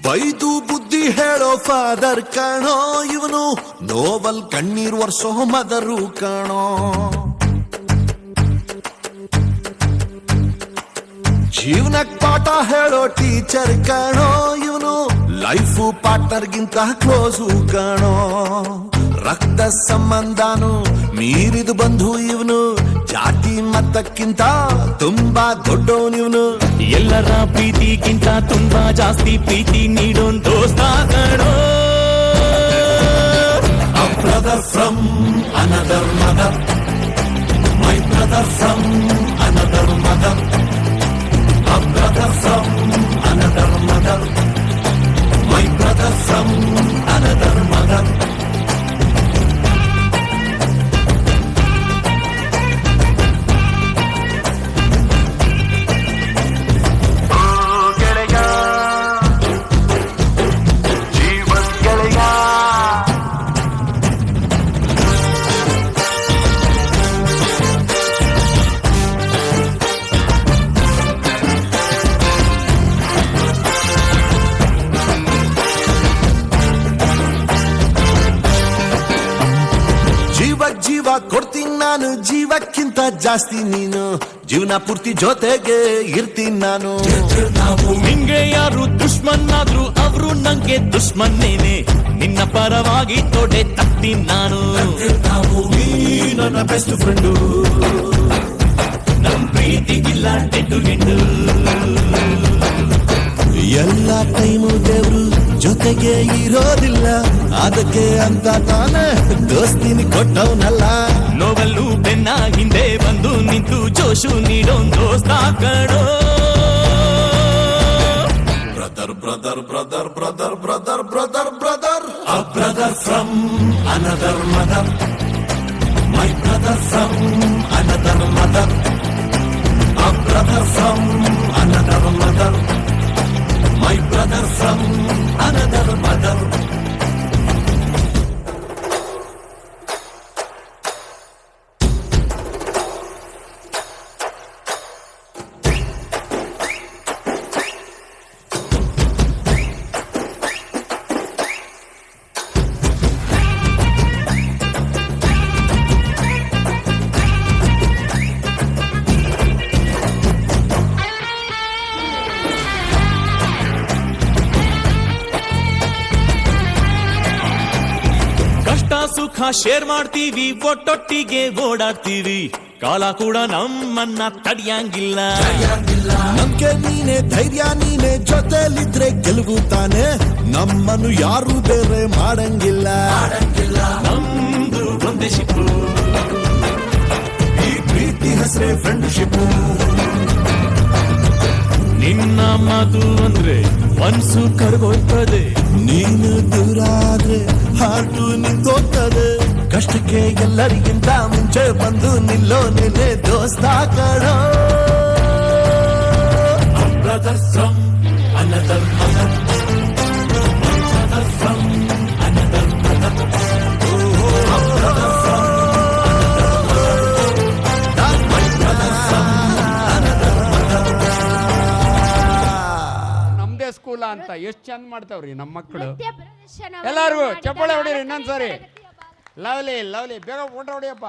ಬೈದು ಬುದ್ಧಿ ಹೇಳೋ ಫಾದರ್ ಕಾಣೋ ಇವನು, ನೋವಲ್ ಕಣ್ಣೀರ್ ವರ್ಷೋ ಮದರು ಕಾಣೋ. ಜೀವನಕ್ ಪಾಠ ಹೇಳೋ ಟೀಚರ್ ಕಾಣೋ ಇವನು, ಲೈಫು ಪಾರ್ಟ್ನರ್ಗಿಂತ ಕ್ಲೋಸು ಕಾಣೋ. ರಕ್ತ ಸಂಬಂಧನು ಮೀರಿದು ಬಂಧು ಇವನು, ಜಾತಿ ಮತಕ್ಕಿಂತ ತುಂಬಾ ದೊಡ್ಡವನಿವನು. ಎಲ್ಲರ ಪ್ರೀತಿಗಿಂತ ತುಂಬಾ ಜಾಸ್ತಿ ಪ್ರೀತಿ ನೀಡೋನ್ ದೋಸ್ತ ಕಾಣೋ. A brother from another mother, my brother from another mother, a brother from another mother, my brother from another mother. ಜೀವ ಕೊಡ್ತೀನಿ ನಾನು, ಜೀವಕ್ಕಿಂತ ಜಾಸ್ತಿ ನೀನು, ಜೀವನ ಪೂರ್ತಿ ಜೊತೆಗೆ ಇರ್ತೀನಿ ನಾನು. ನಿಂಗೆ ಯಾರು ದುಶ್ಮನ್ನಾದ್ರು ಅವರು ನಂಗೆ ದುಶ್ಮನ್ನೇನೆ, ನಿನ್ನ ಪರವಾಗಿ ತೊಡೆ ತಗ್ತೀನಿ ನಾನು. ನೀ ನನ್ನ ಬೆಸ್ಟ್ ಫ್ರೆಂಡು, ನಮ್ ಪ್ರೀತಿಗಿಲ್ಲ ಟೆಂಡು ಗೆಂಡು. ಎಲ್ಲ ಟೈಮು ದೇವ್ರು ಜೊತೆಗೆ ಇರೋದಿಲ್ಲ, ಅದಕ್ಕೆ ಅಂತ ತಾನೇ ದೋಸ್ತಿನಿ ಕೊಟ್ಟವನಲ್ಲ. ನೋವಲ್ಲೂ ಬೆನ್ನ ಹಿಂದೆ ಬಂದು ನಿಂತು ಜೋಶು ನೀಡೋನ್ ದೋಸ್ತ ಕಾಣೋ. Brother brother brother brother brother brother brother, a brother from another mother, my brother from another mother, a brother from another mother, my brother from another mother. ಸುಖ ಶೇರ್ ಮಾಡ್ತೀವಿ, ಒಟ್ಟೊಟ್ಟಿಗೆ ಓಡಾಡ್ತೀವಿ, ಕಾಲ ಕೂಡ ನಮ್ಮನ್ನ ತಡಿಯಂಗಿಲ್ಲ. ನಮ್ಗೆ ನೀನೆ ಧೈರ್ಯ, ನೀನೆ ಜೊತೆಲಿದ್ರೆ ಗೆಲುವು ತಾನೆ, ನಮ್ಮನ್ನು ಯಾರು ಬೇರೆ ಮಾಡಂಗಿಲ್ಲ. ನಮ್ದು ಒಂದೇ ಶಿಪ್ಪು, ಈ ಪ್ರೀತಿ ಹೆಸರೇ ಫ್ರೆಂಡ್ಶಿಪ್. ನಿನ್ನ ಮಾತು ಅಂದ್ರೆ ಮನ್ಸು ಕರಗೋಯ್ತದೆ, ನೀನು ದೂರ ಆದ್ರೆ ಹಾರ್ಟು ನಿಂತೋಗ್ತದೆ. ಕಷ್ಟಕ್ಕೆ ಎಲ್ಲರಿಗಿಂತ ಮುಂಚೆ ಬಂದು ನಿಲ್ಲೋ ನಿನ್ನೆ ದೋಸ್ತ ಕಾಣೋ. brother from another mother, brother from another mother, brother from ನಮ್ದೇ ಸ್ಕೂಲ ಅಂತ ಎಷ್ಟು ಚಂದ ಮಾಡ್ತಾವ್ರಿ ನಮ್ಮ ಮಕ್ಕಳು. ಎಲ್ಲಾರ್ಗು ಚಪ್ಪಾಳೆ ಹೊಡೀರಿ ಇನ್ನೊಂದ್ಸರಿ. ಲವ್ಲಿ ಲವ್ಲಿ, ಬೇಗ ಊಟ ಹೊಡಿಯಪ್ಪ.